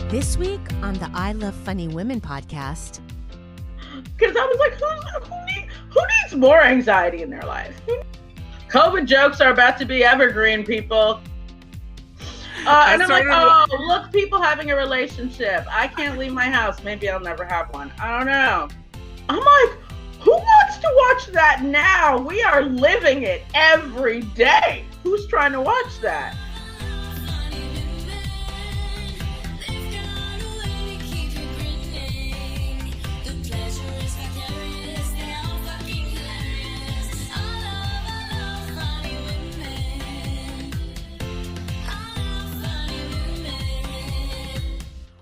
This week on the I Love Funny Women podcast. Because I was like, who needs more anxiety in their life? COVID jokes are about to be evergreen, people. And I'm like, oh, look, people having a relationship. I can't leave my house. Maybe I'll never have one. I don't know. I'm like, who wants to watch that now? We are living it every day. Who's trying to watch that?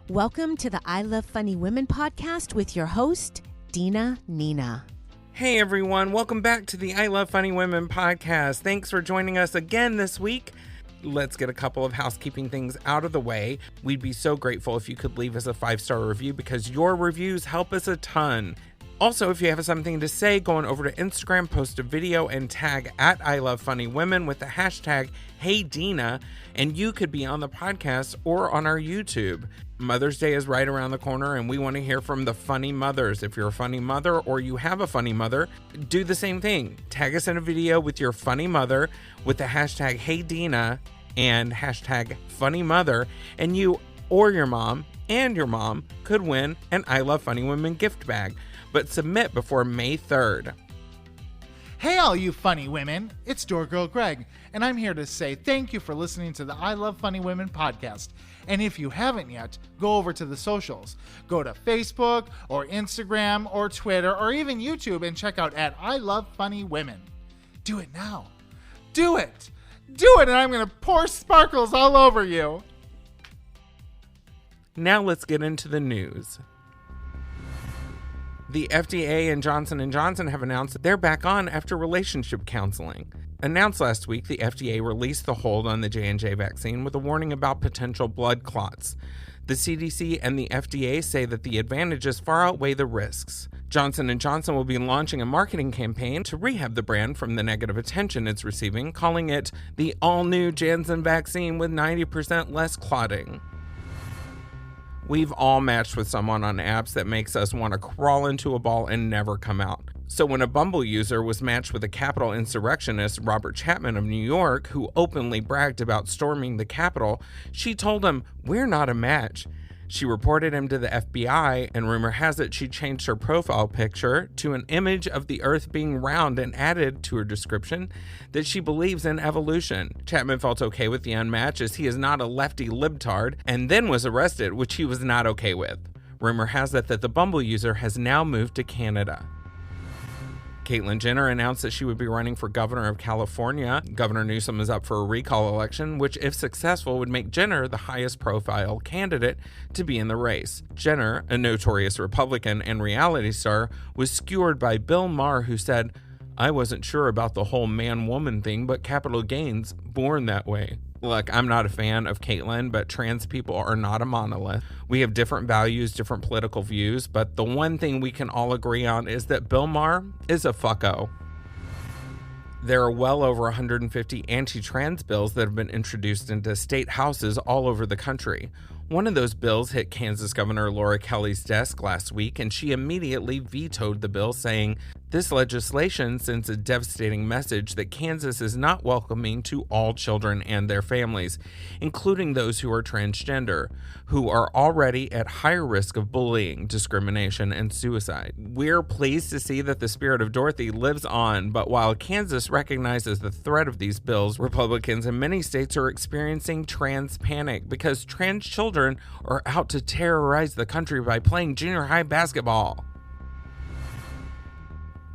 Welcome to the I Love Funny Women podcast with your host, Dina Nina. Hey everyone, welcome back to the I Love Funny Women podcast. Thanks for joining us again this week. Let's get a couple of housekeeping things out of the way. We'd be so grateful if you could leave us a 5-star review because your reviews help us a ton. Also, if you have something to say, go on over to Instagram, post a video, and tag at I Love Funny Women with the hashtag HeyDina, and you could be on the podcast or on our YouTube. Mother's Day is right around the corner, and we want to hear from the funny mothers. If you're a funny mother or you have a funny mother, do the same thing. Tag us in a video with your funny mother with the hashtag HeyDina and hashtag Funny Mother, and you or your mom and your mom could win an I Love Funny Women gift bag. But submit before May 3rd. Hey all you funny women, it's Door Girl Greg, and I'm here to say thank you for listening to the I Love Funny Women podcast. And if you haven't yet, go over to the socials. Go to Facebook or Instagram or Twitter or even YouTube and check out at I Love Funny Women. Do it now. Do it! Do it, and I'm going to pour sparkles all over you. Now let's get into the news. The FDA and Johnson & Johnson have announced that they're back on after relationship counseling. Announced last week, the FDA released the hold on the J&J vaccine with a warning about potential blood clots. The CDC and the FDA say that the advantages far outweigh the risks. Johnson & Johnson will be launching a marketing campaign to rehab the brand from the negative attention it's receiving, calling it the all-new Janssen vaccine with 90% less clotting. We've all matched with someone on apps that makes us want to crawl into a ball and never come out. So when a Bumble user was matched with a Capitol insurrectionist, Robert Chapman of New York, who openly bragged about storming the Capitol, she told him, "We're not a match." She reported him to the FBI, and rumor has it she changed her profile picture to an image of the Earth being round and added to her description that she believes in evolution. Chapman felt okay with the unmatch as he is not a lefty libtard, and then was arrested, which he was not okay with. Rumor has it that the Bumble user has now moved to Canada. Caitlyn Jenner announced that she would be running for governor of California. Governor Newsom is up for a recall election, which, if successful, would make Jenner the highest profile candidate to be in the race. Jenner, a notorious Republican and reality star, was skewered by Bill Maher, who said, "I wasn't sure about the whole man-woman thing, but capital gains, born that way." Look, I'm not a fan of Caitlyn, but trans people are not a monolith. We have different values, different political views, but the one thing we can all agree on is that Bill Maher is a fucko. There are well over 150 anti-trans bills that have been introduced into state houses all over the country. One of those bills hit Kansas Governor Laura Kelly's desk last week, and she immediately vetoed the bill, saying, "This legislation sends a devastating message that Kansas is not welcoming to all children and their families, including those who are transgender, who are already at higher risk of bullying, discrimination, and suicide." We're pleased to see that the spirit of Dorothy lives on, but while Kansas recognizes the threat of these bills, Republicans in many states are experiencing trans panic because trans children are out to terrorize the country by playing junior high basketball.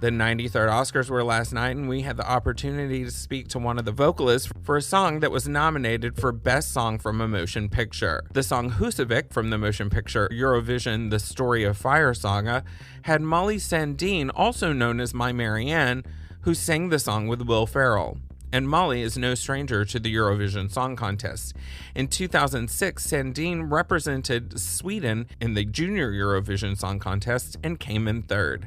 The 93rd Oscars were last night, and we had the opportunity to speak to one of the vocalists for a song that was nominated for Best Song from a Motion Picture. The song Husavik from the motion picture Eurovision The Story of Fire saga had Molly Sandine, also known as My Marianne, who sang the song with Will Ferrell. And Molly is no stranger to the Eurovision Song Contest. In 2006, Sandine represented Sweden in the Junior Eurovision Song Contest and came in third.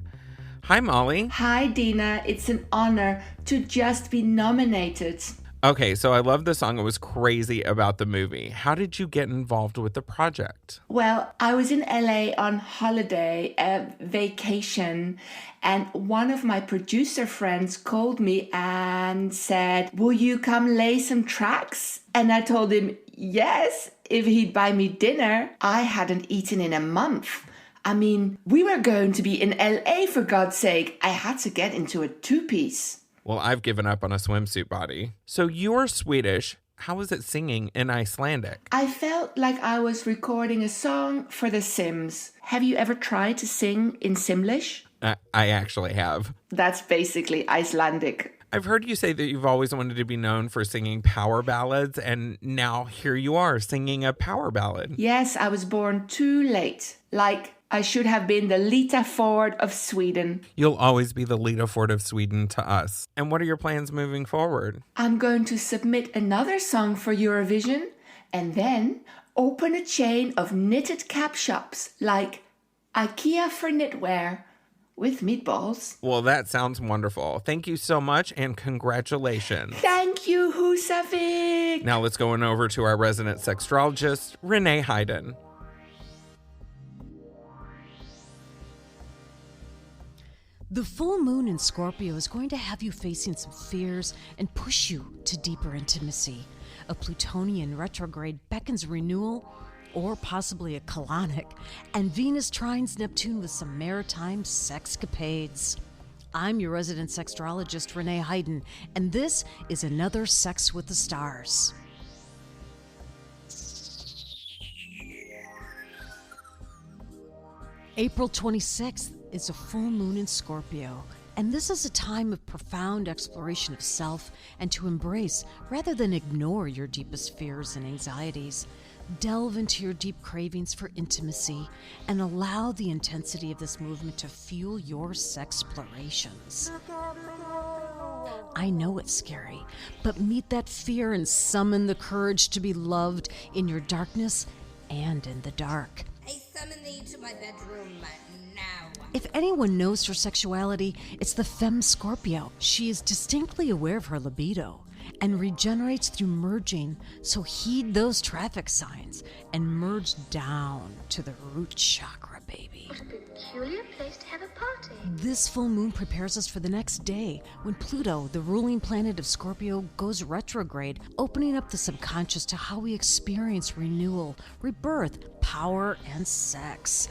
Hi, Molly. Hi, Dina. It's an honor to just be nominated. Okay, so I love the song. It was crazy about the movie. How did you get involved with the project? Well, I was in LA on holiday, vacation, and one of my producer friends called me and said, "Will you come lay some tracks?" And I told him, yes, if he'd buy me dinner. I hadn't eaten in a month. I mean, we were going to be in LA, for God's sake. I had to get into a two-piece. Well, I've given up on a swimsuit body. So you're Swedish. How was it singing in Icelandic? I felt like I was recording a song for The Sims. Have you ever tried to sing in Simlish? I actually have. That's basically Icelandic. I've heard you say that you've always wanted to be known for singing power ballads, and now here you are singing a power ballad. Yes, I was born too late. Like, I should have been the Lita Ford of Sweden. You'll always be the Lita Ford of Sweden to us. And what are your plans moving forward? I'm going to submit another song for Eurovision and then open a chain of knitted cap shops like IKEA for knitwear with meatballs. Well, that sounds wonderful. Thank you so much and congratulations. Thank you, Husavik. Now let's go on over to our resident sexologist, Renee Hayden. The full moon in Scorpio is going to have you facing some fears and push you to deeper intimacy. A Plutonian retrograde beckons renewal or possibly a colonic, and Venus trines Neptune with some maritime sexcapades. I'm your resident sexologist, Renee Hayden, and this is another Sex with the Stars. April 26th is a full moon in Scorpio, and this is a time of profound exploration of self and to embrace rather than ignore your deepest fears and anxieties. Delve into your deep cravings for intimacy and allow the intensity of this movement to fuel your sexplorations. I know it's scary, but meet that fear and summon the courage to be loved in your darkness and in the dark. I summon thee to my bedroom now. If anyone knows her sexuality, it's the femme Scorpio. She is distinctly aware of her libido and regenerates through merging, so heed those traffic signs and merge down to the root chakra, baby. What a peculiar place to have a party. This full moon prepares us for the next day when Pluto, the ruling planet of Scorpio, goes retrograde, opening up the subconscious to how we experience renewal, rebirth, power, and sex.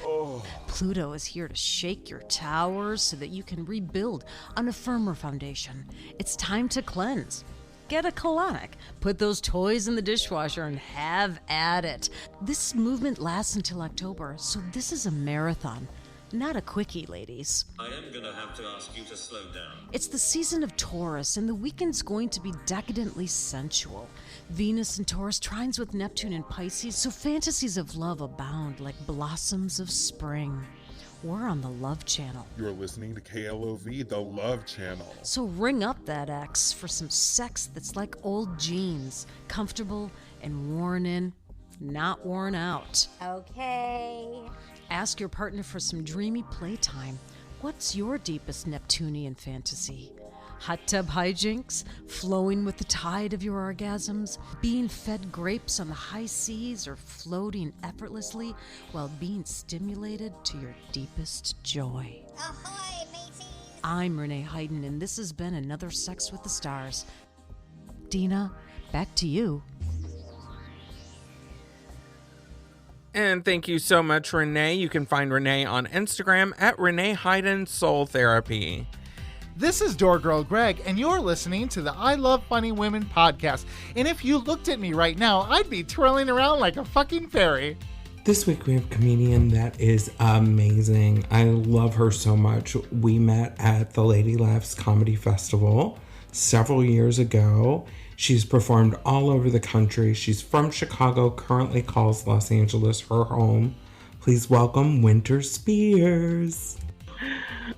Pluto is here to shake your towers so that you can rebuild on a firmer foundation. It's time to cleanse. Get a colonic, put those toys in the dishwasher, and have at it. This movement lasts until October, so this is a marathon, not a quickie, ladies. I am going to have to ask you to slow down. It's the season of Taurus, and the weekend's going to be decadently sensual. Venus in Taurus trines with Neptune in Pisces, so fantasies of love abound like blossoms of spring. We're on the Love Channel. You're listening to KLOV, the Love Channel. So ring up that ex for some sex that's like old jeans, comfortable and worn in, not worn out. Okay. Ask your partner for some dreamy playtime. What's your deepest Neptunian fantasy? Hot tub hijinks, flowing with the tide of your orgasms, being fed grapes on the high seas, or floating effortlessly while being stimulated to your deepest joy. Ahoy, mateys! I'm Renee Hayden, and this has been another Sex with the Stars. Dina, back to you. And thank you so much, Renee. You can find Renee on Instagram at Renee Hayden Soul Therapy. This is Door Girl Greg, and you're listening to the I Love Funny Women podcast. And if you looked at me right now, I'd be twirling around like a fucking fairy. This week we have a comedian that is amazing. I love her so much. We met at the Lady Laughs Comedy Festival several years ago. She's performed all over the country. She's from Chicago, currently calls Los Angeles her home. Please welcome Wynter Spears.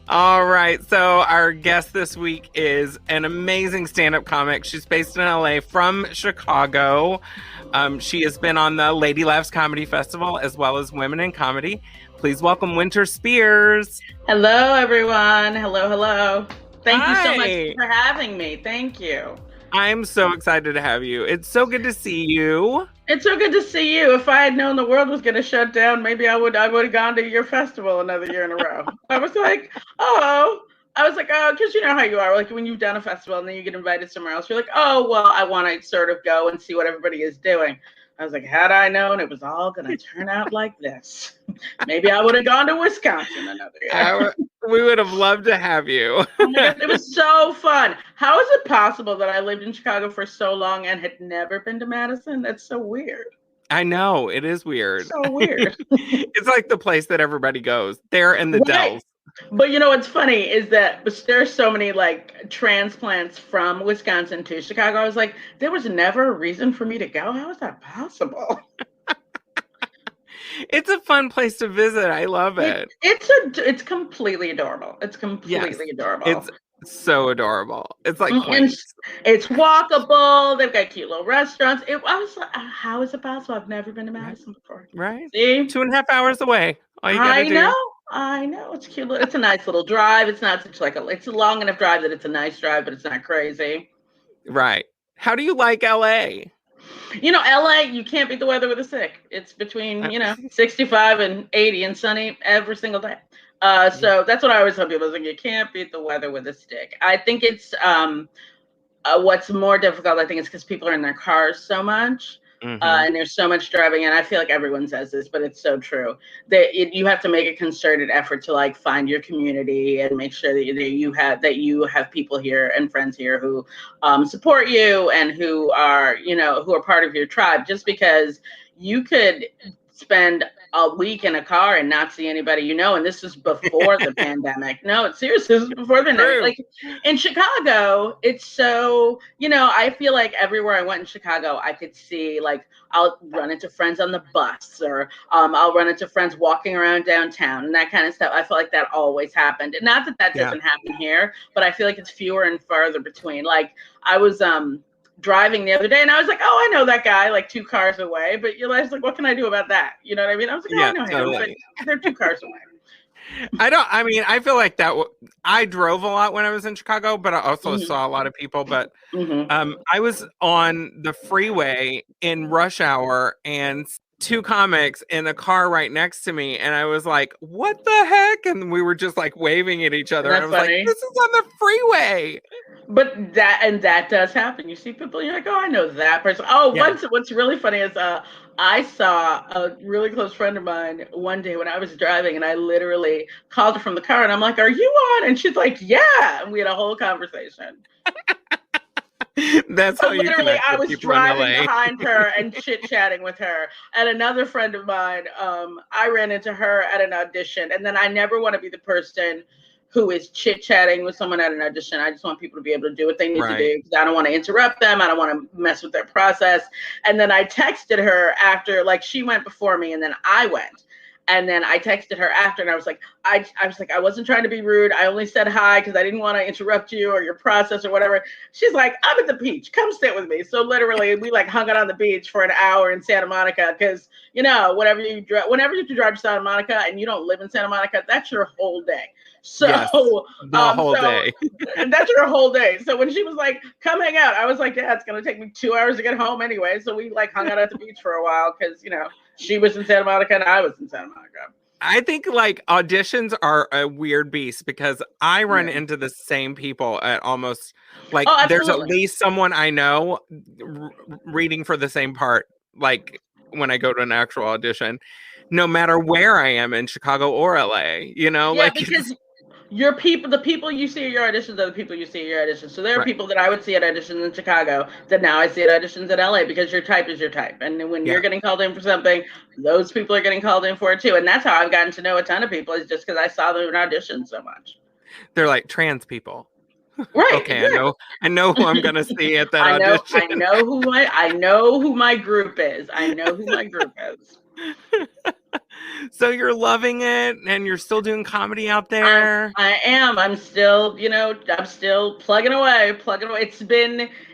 All right, so our guest this week is an amazing stand-up comic. She's based in LA, from Chicago. She has been on the Lady Laughs Comedy Festival as well as Women in Comedy. Please welcome Wynter Spears. Hello, everyone. Hello. Thank you so Hi. much for having me. Thank you. I'm so excited to have you. It's so good to see you. It's so good to see you. If I had known the world was going to shut down, maybe I would have gone to your festival another year in a row. I was like, oh, because you know how you are. Like when you've done a festival and then you get invited somewhere else, you're like, oh, well, I want to sort of go and see what everybody is doing. I was like, had I known it was all going to turn out like this, maybe I would have gone to Wisconsin another year. We would have loved to have you. Oh my God, it was so fun. How is it possible that I lived in Chicago for so long and had never been to Madison? That's so weird. I know, it is weird. So weird. It's like the place that everybody goes. There in the Dells. But you know what's funny is that there's so many like transplants from Wisconsin to Chicago. I was like, there was never a reason for me to go. How is that possible? It's a fun place to visit. I love it. It's completely adorable. It's completely adorable. It's so adorable. It's like it's walkable. They've got cute little restaurants. I was like, how is it possible? I've never been to Madison before. Right. See? 2.5 hours away. All you gotta do. I know. It's cute. It's a nice little drive. It's not such like it's a long enough drive that it's a nice drive, but it's not crazy. Right. How do you like LA? You know, LA, you can't beat the weather with a stick. It's between, 65 and 80 and sunny every single day. So that's what I always tell people. I was like, you can't beat the weather with a stick. I think it's what's more difficult, I think, is because people are in their cars so much. And there's so much driving, and I feel like everyone says this, but it's so true that you have to make a concerted effort to like find your community and make sure that you have people here and friends here who support you and who are part of your tribe. Just because you could spend a week in a car and not see anybody you know, and this is before the pandemic. No, it's seriously, this is before the pandemic. Like in Chicago, it's so, I feel like everywhere I went in Chicago, I could see like I'll run into friends on the bus, or I'll run into friends walking around downtown and that kind of stuff. I feel like that always happened. And not that doesn't happen here, but I feel like it's fewer and farther between. Like I was driving the other day and I was like, oh, I know that guy like 2 cars away, but you're like, what can I do about that? You know what I mean? I was like, I know him, but they're 2 cars away. I feel like that. I drove a lot when I was in Chicago, but I also saw a lot of people. But I was on the freeway in rush hour and 2 comics in a car right next to me, and I was like, what the heck? And we were just like waving at each other. And I was funny. Like, this is on the freeway. But that does happen. You see people, you're like, oh, I know that person. Oh, what's really funny is I saw a really close friend of mine one day when I was driving, and I literally called her from the car, and I'm like, are you on? And she's like, yeah. And we had a whole conversation. That's how you literally, I was driving behind her and chit-chatting with her. And another friend of mine, I ran into her at an audition, and then I never want to be the person who is chit-chatting with someone at an audition. I just want people to be able to do what they need to do, because I don't want to interrupt them. I don't want to mess with their process. And then I texted her after, like she went before me and then I went. And then I texted her after and I was like, I wasn't trying to be rude. I only said hi because I didn't want to interrupt you or your process or whatever. She's like, I'm at the beach. Come sit with me. So literally we like hung out on the beach for an hour in Santa Monica because, whenever you drive to Santa Monica and you don't live in Santa Monica, that's your whole day. So the whole day. And that's your whole day. So when she was like, come hang out, I was like, yeah, it's going to take me 2 hours to get home anyway. So we like hung out at the beach for a while because, she was in Santa Monica and I was in Santa Monica. I think like auditions are a weird beast because I run into the same people at almost like there's at least someone I know reading for the same part. Like when I go to an actual audition, no matter where I am in Chicago or LA, because the people you see at your auditions are the people you see at your auditions. So there are people that I would see at auditions in Chicago that now I see at auditions at LA because your type is your type. And when you're getting called in for something, those people are getting called in for it too. And that's how I've gotten to know a ton of people, is just because I saw them in auditions so much. They're like trans people. Right. Okay, yeah. I know who I'm gonna see at that audition. I know who my group is. So you're loving it and you're still doing comedy out there? I am. I'm still, I'm still plugging away.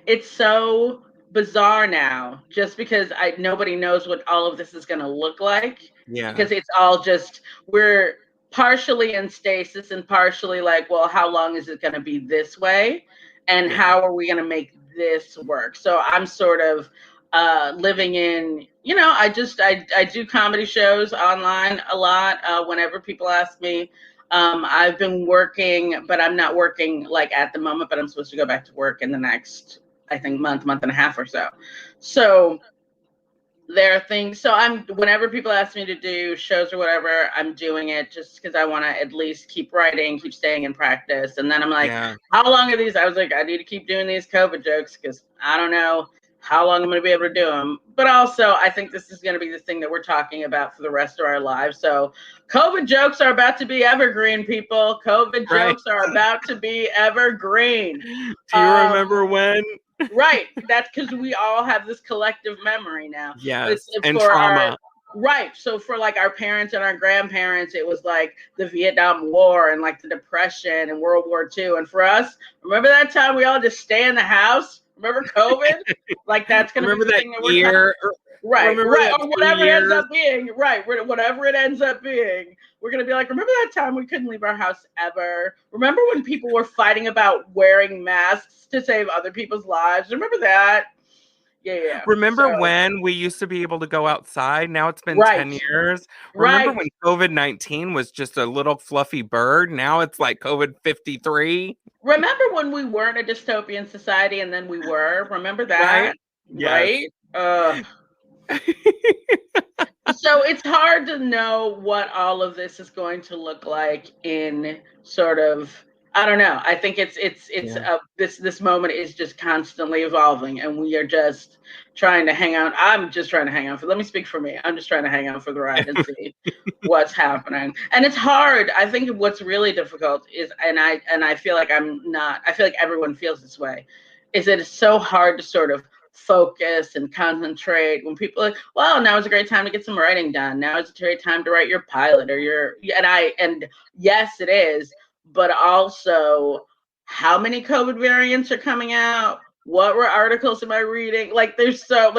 It's so bizarre now just because nobody knows what all of this is going to look like. Yeah. Because it's all just, we're partially in stasis and partially like, well, how long is it going to be this way? And how are we going to make this work. So I'm sort of living in, I do comedy shows online a lot. Whenever people ask me, I've been working, but I'm not working like at the moment, but I'm supposed to go back to work in the next, I think, month and a half or so. So there are things. So whenever people ask me to do shows or whatever, I'm doing it just because I want to at least keep writing, keep staying in practice. And then I'm like, how long are these? I was like, I need to keep doing these COVID jokes because I don't know how long I'm going to be able to do them. But also, I think this is going to be the thing that we're talking about for the rest of our lives. So COVID jokes are about to be evergreen, people. COVID jokes are about to be evergreen. Do you remember when? Right. That's because we all have this collective memory now. Yes. And trauma. Right. So for like our parents and our grandparents, it was like the Vietnam War and like the Depression and World War II. And for us, remember that time we all just stay in the house? Remember COVID? Like that's going to be the thing that we're talking about. Right. Or whatever it ends up being. Right. Whatever it ends up being. We're going to be like, remember that time we couldn't leave our house ever? Remember when people were fighting about wearing masks to save other people's lives? Remember that? Yeah. Remember when we used to be able to go outside? Now it's been 10 years. Remember when COVID-19 was just a little fluffy bird? Now it's like COVID-53. Remember when we weren't a dystopian society and then we were? Remember that? Right? Yes. So it's hard to know what all of this is going to look like in sort of, I don't know. I think this moment is just constantly evolving, and we are just trying to hang out. I'm just trying to hang out let me speak for me. I'm just trying to hang out for the ride and see what's happening. And it's hard. I think what's really difficult is, and I feel like I feel like everyone feels this way, is that it's so hard to sort of focus and concentrate when people are like, well, now is a great time to get some writing done. Now is a great time to write your pilot and yes, it is. But also, how many COVID variants are coming out? What articles am I reading? Like, there's so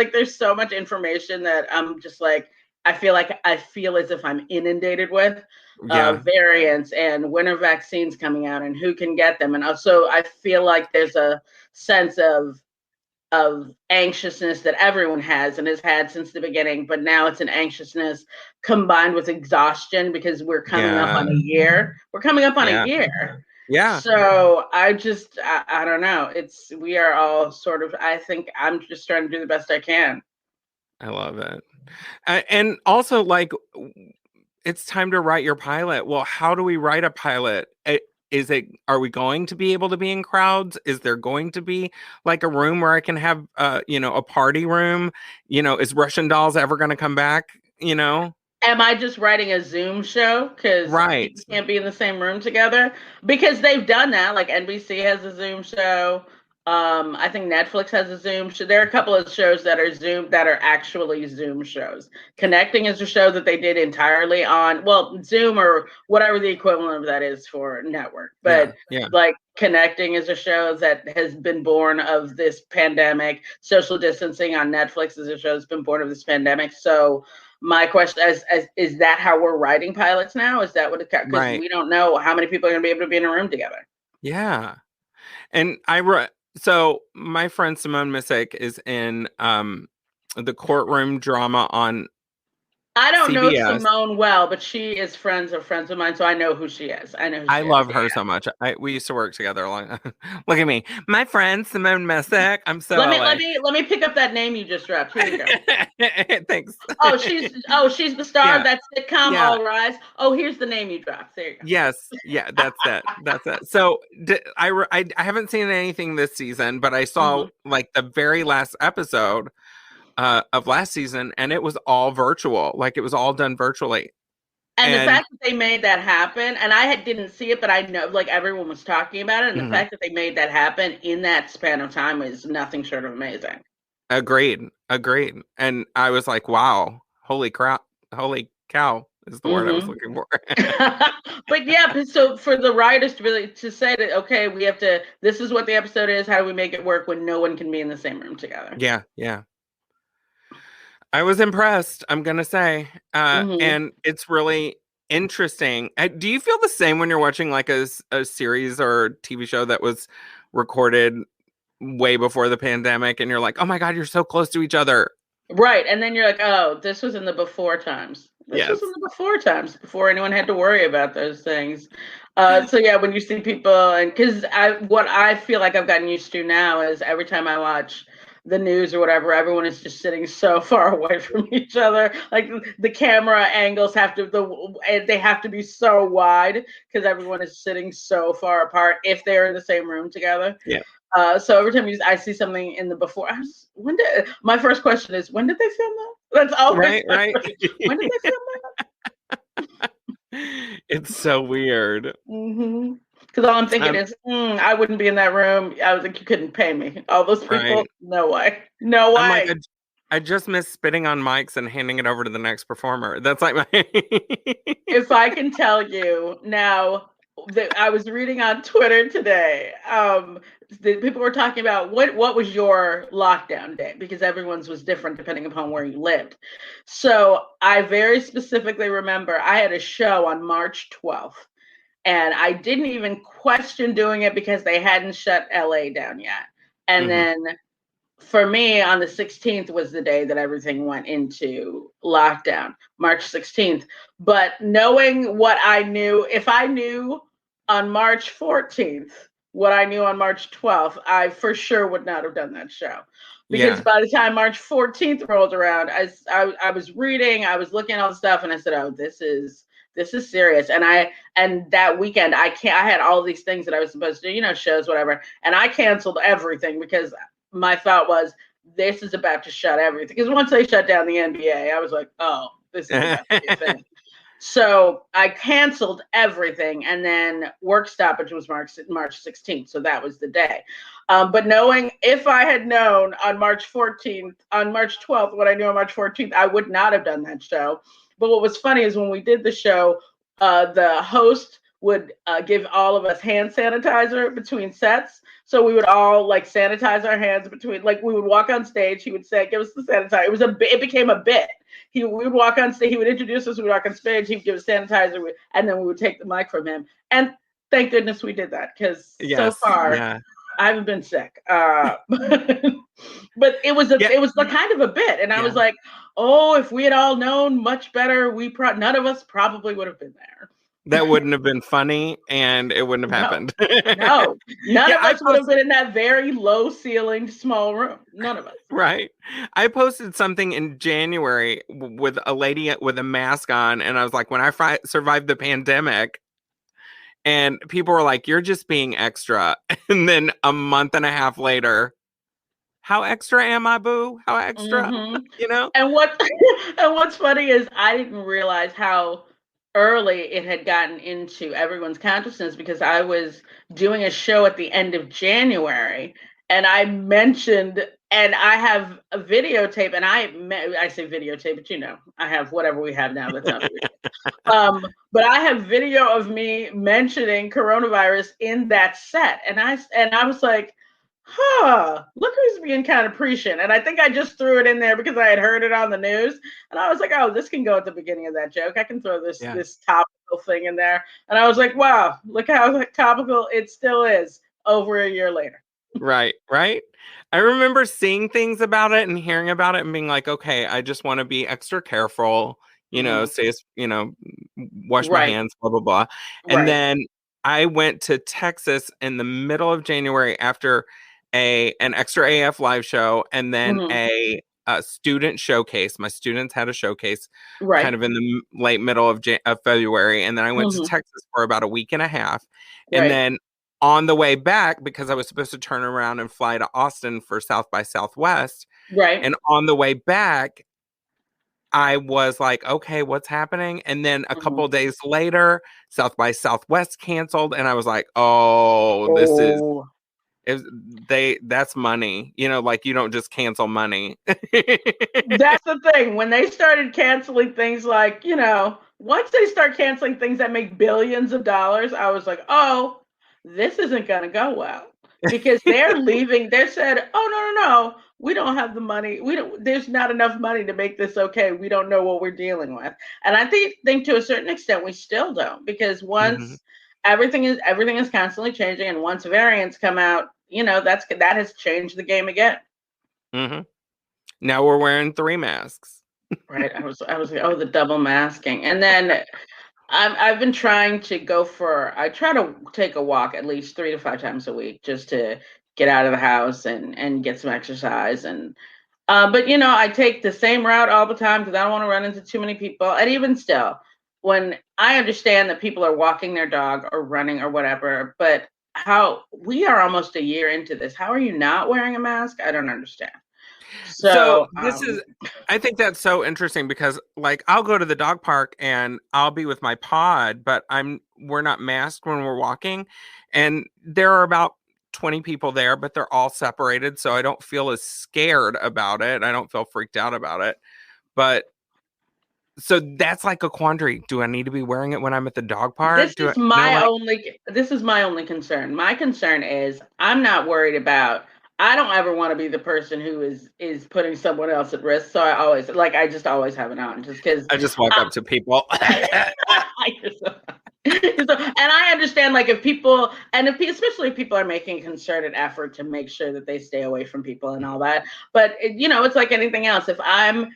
much information that I'm just like, I feel as if I'm inundated with variants and when are vaccines coming out and who can get them. And also, I feel like there's a sense of anxiousness that everyone has and has had since the beginning, but now it's an anxiousness combined with exhaustion because we're coming up on a year. We're coming up on a year. Yeah. So I don't know. We are all sort of, I think I'm just trying to do the best I can. I love it. And also, like, it's time to write your pilot. Well, how do we write a pilot? Are we going to be able to be in crowds? Is there going to be like a room where I can have, a party room? Is Russian Dolls ever going to come back? Am I just writing a Zoom show? Because people can't be in the same room together? Because they've done that. Like NBC has a Zoom show. I think Netflix has a Zoom show. There are a couple of shows that are actually Zoom shows. Connecting is a show that they did entirely on, Zoom or whatever the equivalent of that is for network. But like Connecting is a show that has been born of this pandemic. Social Distancing on Netflix is a show that's been born of this pandemic. So my question is that how we're writing pilots now? Is that what because we don't know how many people are going to be able to be in a room together? Yeah. And so my friend Simone Missick is in the courtroom drama on I don't know CBS. Simone well, but she is friends of mine, so I know who she is. I love her so much. We used to work together a long. Look at me, my friend Simone Missick. I'm so. Let me pick up that name you just dropped. Here you go. Thanks. She's the star of that sitcom All Rise. Oh, here's the name you dropped. There you go. Yes, that's it. So I haven't seen anything this season, but I saw like the very last episode of last season, and it was all virtual. Like it was all done virtually. And the fact that they made that happen, and I didn't see it, but I know like everyone was talking about it, and the fact that they made that happen in that span of time is nothing short of amazing. Agreed. And I was like, wow, holy cow is the word I was looking for. But so for the writers to say that, okay, this is what the episode is, how do we make it work when no one can be in the same room together? Yeah. I was impressed, I'm going to say. And it's really interesting. Do you feel the same when you're watching like a series or TV show that was recorded way before the pandemic, and you're like, oh my God, you're so close to each other. Right. And then you're like, oh, this was in the before times. This was in the before times, before anyone had to worry about those things. So yeah, when you see people, and because what I feel like I've gotten used to now is every time I watch the news or whatever, everyone is just sitting so far away from each other. Like the camera angles have to be so wide because everyone is sitting so far apart if they're in the same room together. Yeah. So every time I see something in the before, my first question is, when did they film that? That's always right. When did they film that? It's so weird. Mm-hmm. Because all I'm thinking is, I wouldn't be in that room. I was like, you couldn't pay me. All those people, right. No way. No way. I'm like, I just miss spitting on mics and handing it over to the next performer. That's like my. If I can tell you now, I was reading on Twitter today. People were talking about what was your lockdown day, because everyone's was different depending upon where you lived. So I very specifically remember I had a show on March 12th, and I didn't even question doing it because they hadn't shut LA down yet. And then for me, on the 16th was the day that everything went into lockdown, March 16th. But knowing what I knew, if I knew on March 14th what I knew on March 12th, I for sure would not have done that show. Because by the time March 14th rolled around, I was reading, I was looking at all the stuff, and I said, oh, this is serious. And that weekend, I had all these things that I was supposed to do, shows, whatever. And I canceled everything because my thought was, this is about to shut everything. Because once they shut down the NBA, I was like, oh, this is about to be a thing. So I canceled everything, and then work stoppage was March 16th. So that was the day. But knowing, if I had known on March 12th, what I knew on March 14th, I would not have done that show. But what was funny is when we did the show, the host would give all of us hand sanitizer between sets. So we would all sanitize our hands between, we would walk on stage. He would say, give us the sanitizer. It became a bit. We would walk on stage. He would introduce us. We would walk on stage. He would give us sanitizer, and then we would take the mic from him. And thank goodness we did that, because so far I haven't been sick. But it was the kind of a bit, and I was like, oh, if we had all known much better, none of us probably would have been there. That wouldn't have been funny, and it wouldn't have happened. No, none of us would have been in that very low-ceilinged small room. None of us. Right. I posted something in January with a lady with a mask on, and I was like, when I survived the pandemic, and people were like, you're just being extra. And then a month and a half later, how extra am I, boo? How extra? And what's funny is I didn't realize how early it had gotten into everyone's consciousness, because I was doing a show at the end of January, and I mentioned, and I have a videotape, and I say videotape, but I have whatever we have now that's not video. But I have video of me mentioning coronavirus in that set, and I was like, look who's being kind of prescient. And I think I just threw it in there because I had heard it on the news, and I was like, oh, this can go at the beginning of that joke. I can throw this topical thing in there. And I was like, wow, look how topical it still is over a year later. Right. I remember seeing things about it and hearing about it and being like, okay, I just want to be extra careful, stay, wash my hands, blah, blah, blah. And then I went to Texas in the middle of January after an Extra AF live show, and then a student showcase. My students had a showcase kind of in the late middle of February. And then I went to Texas for about a week and a half. And then on the way back, because I was supposed to turn around and fly to Austin for South by Southwest. Right. And on the way back, I was like, okay, what's happening? And then a couple of days later, South by Southwest canceled. And I was like, that's money. You don't just cancel money. That's the thing. When they started canceling things once they start canceling things that make billions of dollars, I was like, oh, this isn't going to go well. Because they're leaving. They said, oh, no. We don't have the money. There's not enough money to make this okay. We don't know what we're dealing with. And I think to a certain extent, we still don't, because once everything is constantly changing, and once variants come out, that has changed the game again. Mm-hmm. Now we're wearing 3 masks. Right. I was like, oh, the double masking. And then I've been trying to I try to take a walk at least 3 to 5 times a week just to get out of the house and get some exercise. And but I take the same route all the time because I don't want to run into too many people. And even still, when I understand that people are walking their dog or running or whatever, but how we are almost a year into this, how are you not wearing a mask? I don't understand. So I think that's so interesting because like I'll go to the dog park and I'll be with my pod, but we're not masked when we're walking, and there are about 20 people there, but they're all separated, so I don't feel as scared about it. I don't feel freaked out about it. But so that's like a quandary. Do I need to be wearing it when I'm at the dog park? This is my only concern. My concern is I'm not worried about. I don't ever want to be the person who is putting someone else at risk. So I just always have it on just because I just walk up to people. And I understand like especially if people are making a concerted effort to make sure that they stay away from people and all that. But it's like anything else. If I'm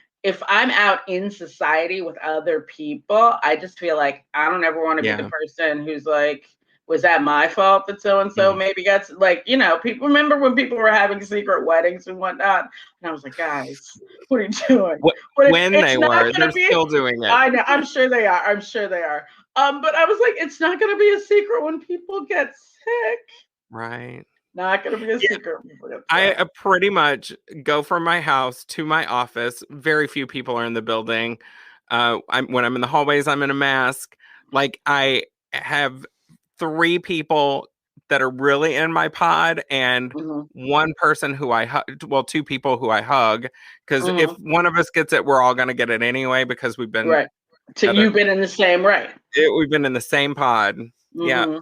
out in society with other people, I just feel like I don't ever want to be the person who's like, was that my fault that so-and-so maybe got, people remember when people were having secret weddings and whatnot. And I was like, guys, what are you doing? They're still doing it. I know, I'm sure they are. But I was like, it's not going to be a secret when people get sick. Right. Not going to be a secret. I pretty much go from my house to my office. Very few people are in the building. When I'm in the hallways, I'm in a mask. Like I have 3 people that are really in my pod and one person who I hug. Well, 2 people who I hug because if one of us gets it, we're all going to get it anyway because we've been right. So you've been in the same we've been in the same pod. Yeah,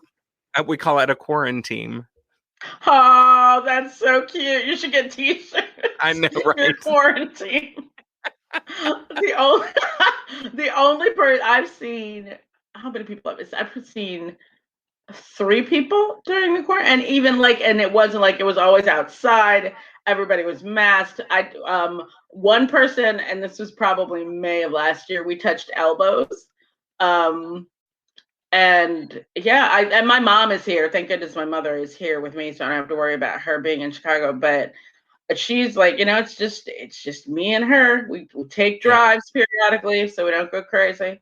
we call it a quarantine. Oh, that's so cute. You should get t-shirts. I know, right? Quarantine. the only person I've seen. How many people I've seen? 3 people during the quarantine, and even and it wasn't like it was always outside. Everybody was masked. One person, and this was probably May of last year, we touched elbows. And my mom is here. Thank goodness my mother is here with me, so I don't have to worry about her being in Chicago. But she's like, it's just me and her. We take drives periodically so we don't go crazy.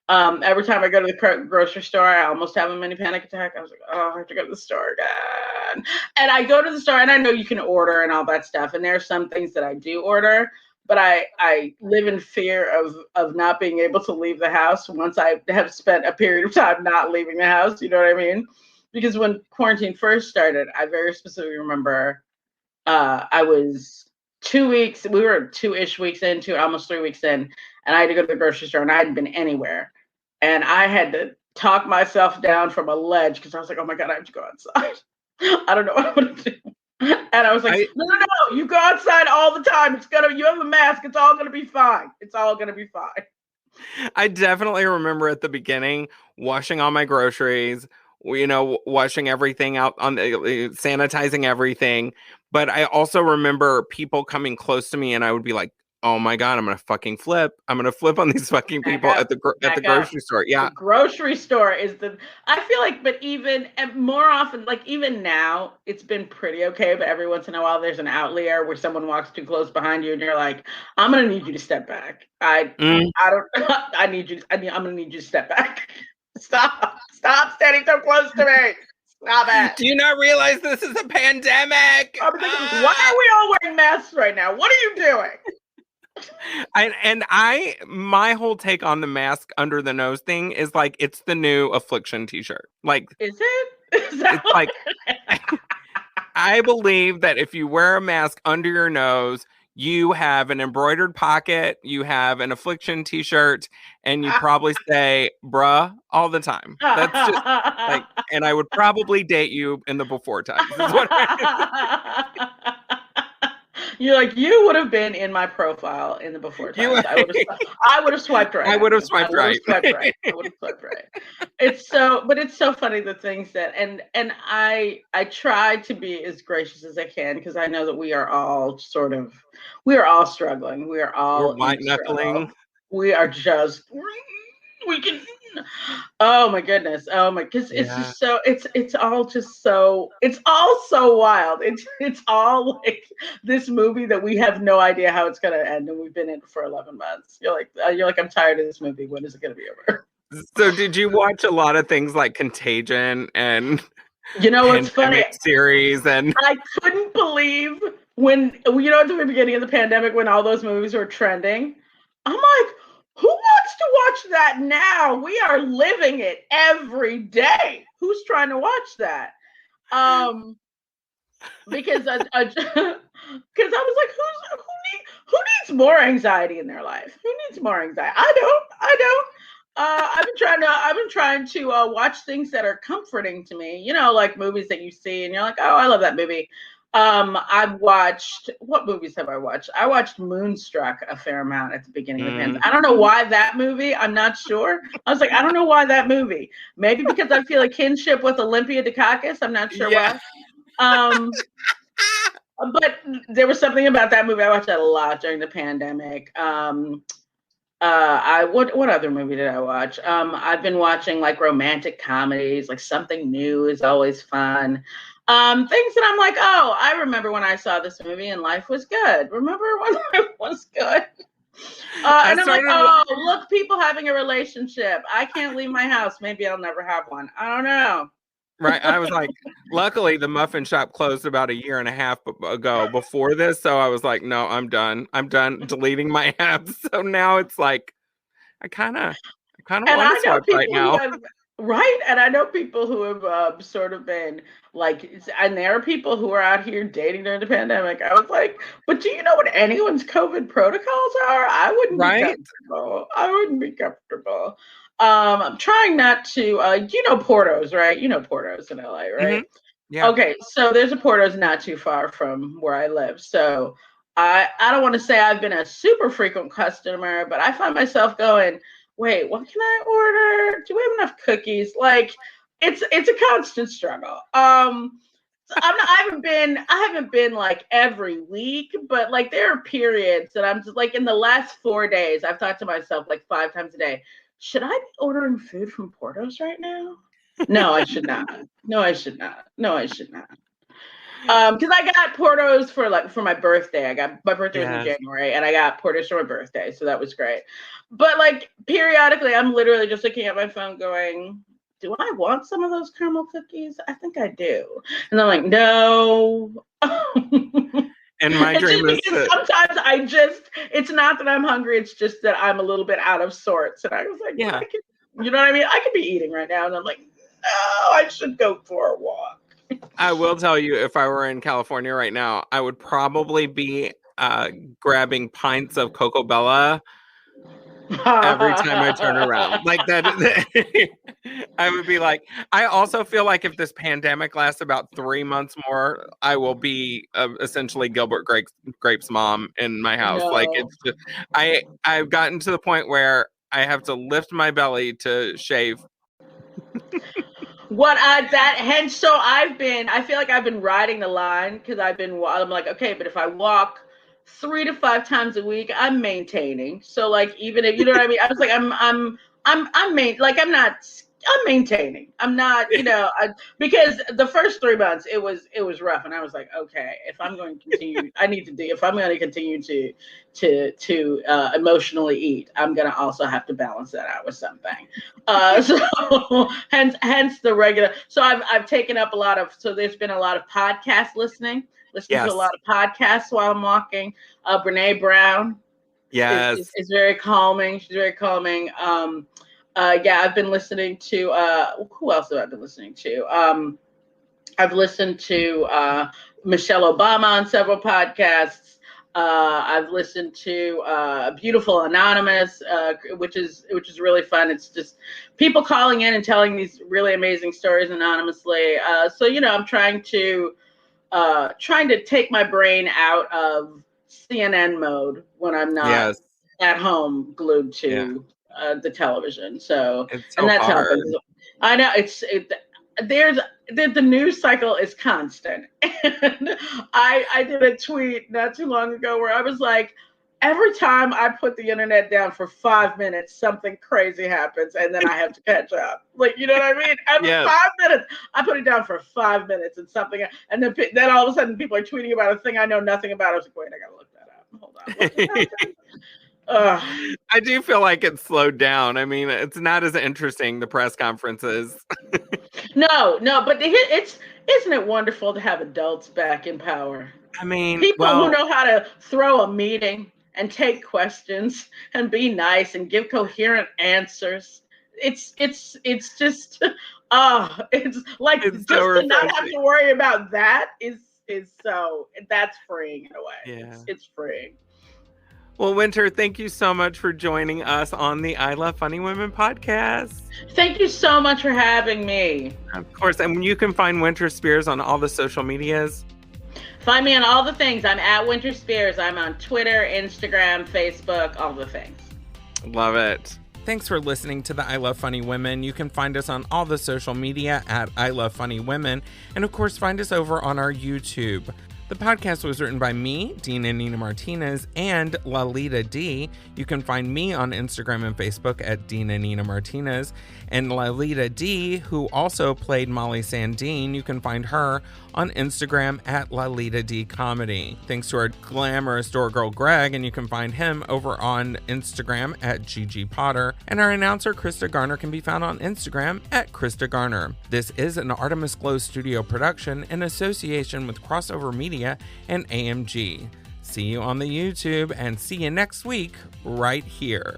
Every time I go to the grocery store, I almost have a mini panic attack. I was like, oh, I have to go to the store again. And I go to the store, and I know you can order and all that stuff. And there are some things that I do order, but I live in fear of not being able to leave the house once I have spent a period of time not leaving the house. You know what I mean? Because when quarantine first started, I very specifically remember I was 2 weeks. We were 2-ish weeks into, almost 3 weeks in, and I had to go to the grocery store, and I hadn't been anywhere. And I had to talk myself down from a ledge because I was like, oh my God, I have to go outside. I don't know what I'm going to do. And I was like, no, you go outside all the time. You have a mask. It's all going to be fine. It's all going to be fine. I definitely remember at the beginning washing all my groceries, washing everything out, sanitizing everything. But I also remember people coming close to me and I would be like, oh my God, I'm going to fucking flip. I'm going to flip on these fucking people at the grocery store. Yeah. The grocery store I feel like, but even more often, like even now, it's been pretty okay. But every once in a while, there's an outlier where someone walks too close behind you and you're like, I'm going to need you to step back. I'm going to need you to step back. Stop standing so close to me. Stop it. Do you not realize this is a pandemic? Why are we all wearing masks right now? What are you doing? My whole take on the mask under the nose thing is like it's the new affliction t-shirt. Like, is it? It's like I believe that if you wear a mask under your nose, you have an embroidered pocket, you have an affliction t-shirt, and you probably say bruh all the time. That's just like, and I would probably date you in the before times. You're like, you would have been in my profile in the before times. I would have swiped right. I would have swiped right. I would have swiped right. But it's so funny the things that and I try to be as gracious as I can because I know that we are all struggling. We are all We're white knuckling. We are just we can. Oh my goodness. Oh my, because it's just so it's all so wild. It's all like this movie that we have no idea how it's gonna end, and we've been in it for 11 months. You're like, I'm tired of this movie. When is it gonna be over? So did you watch a lot of things like Contagion and what's funny series? And I couldn't believe when at the beginning of the pandemic when all those movies were trending. I'm like, who wants to watch that now? We are living it every day. Who's trying to watch that? Because I was like, who needs more anxiety in their life? Who needs more anxiety? I don't. I've been trying to watch things that are comforting to me. Like movies that you see and you're like, oh, I love that movie. What movies have I watched? I watched Moonstruck a fair amount at the beginning of the pandemic. I don't know why that movie. I'm not sure. I was like, I don't know why that movie. Maybe because I feel a kinship with Olympia Dukakis. I'm not sure why. But there was something about that movie. I watched that a lot during the pandemic. What other movie did I watch? I've been watching like romantic comedies, like Something New is always fun. Things that I'm like, oh, I remember when I saw this movie and life was good. Remember when life was good? And I'm like, oh, look, people having a relationship. I can't leave my house. Maybe I'll never have one. I don't know. Right. I was like, luckily the muffin shop closed about 1.5 years ago before this. So I was like, no, I'm done. I'm done deleting my apps. So now it's like, I kind of want to swipe right now. Right. And I know people who have sort of been like, and there are people who are out here dating during the pandemic. I was like, but do you know what anyone's COVID protocols are? I wouldn't be comfortable. I wouldn't be comfortable. I'm trying not to, Porto's, right? You know Porto's in LA, right? Mm-hmm. Yeah. Okay. So there's a Porto's not too far from where I live. So I don't want to say I've been a super frequent customer, but I find myself going, wait, what can I order? Do we have enough cookies? Like, it's a constant struggle. I haven't been like every week, but like there are periods that I'm just like in the last 4 days, I've thought to myself like 5 times a day, should I be ordering food from Porto's right now? No, I should not. No, I should not. Because I got Porto's for my birthday. My birthday was in January, and I got Porto's for my birthday, so that was great. But like periodically, I'm literally just looking at my phone, going, "Do I want some of those caramel cookies? I think I do." And I'm like, "No." And my dream is sometimes it's not that I'm hungry; it's just that I'm a little bit out of sorts. And I was like, "Yeah, you know what I mean? I could be eating right now," and I'm like, "No, I should go for a walk." I will tell you, if I were in California right now, I would probably be grabbing pints of Coco Bella every time I turn around. Like that, I would be like, I also feel like if this pandemic lasts about 3 months more, I will be essentially Gilbert Grape's mom in my house. No. Like it's just, I've gotten to the point where I have to lift my belly to shave. I feel like I've been riding the line because I'm like, okay, but if I walk 3 to 5 times a week, I'm maintaining. So like, even if, you know what I mean? I was like, I'm maintaining. I'm not, because the first 3 months it was rough. And I was like, okay, if I'm going to continue, if I'm going to continue to emotionally eat, I'm going to also have to balance that out with something. So hence the regular. So I've taken up there's been a lot of podcast listening to a lot of podcasts while I'm walking. Brene Brown. Yes. Is very calming. She's very calming. I've been listening to, who else have I been listening to? I've listened to Michelle Obama on several podcasts. I've listened to Beautiful Anonymous, which is really fun. It's just people calling in and telling these really amazing stories anonymously. So I'm trying to take my brain out of CNN mode when I'm not at home glued to the television. So, It's and so that's hard. helping. I know the news cycle is constant. And I did a tweet not too long ago where I was like, every time I put the internet down for 5 minutes, something crazy happens, and then I have to catch up. Like, you know what I mean? Every 5 minutes, I put it down for 5 minutes, and something, and then all of a sudden, people are tweeting about a thing I know nothing about. I was like, wait, I gotta look that up. Hold on. I do feel like it's slowed down. I mean, it's not as interesting, the press conferences. No, but isn't it wonderful to have adults back in power? I mean, people who know how to throw a meeting and take questions and be nice and give coherent answers. It's just it's like it's just so to not have to worry about that is so that's freeing in a way. Yeah. It's freeing. Well, Wynter, thank you so much for joining us on the I Love Funny Women podcast. Thank you so much for having me. Of course, and you can find Wynter Spears on all the social medias. Find me on all the things. I'm at Wynter Spears. I'm on Twitter, Instagram, Facebook, all the things. Love it. Thanks for listening to the I Love Funny Women. You can find us on all the social media at I Love Funny Women. And of course, find us over on our YouTube. The podcast was written by me, Dina Nina Martinez, and Lalita D. You can find me on Instagram and Facebook at Dina Nina Martinez. And Lalita D, who also played Molly Sandine, you can find her on Instagram at Lalita D Comedy. Thanks to our glamorous door girl Greg, and you can find him over on Instagram at GG Potter. And our announcer Krista Garner can be found on Instagram at Krista Garner. This is an Artemis Glow Studio production in association with Crossover Media and AMG. See you on the YouTube and see you next week right here.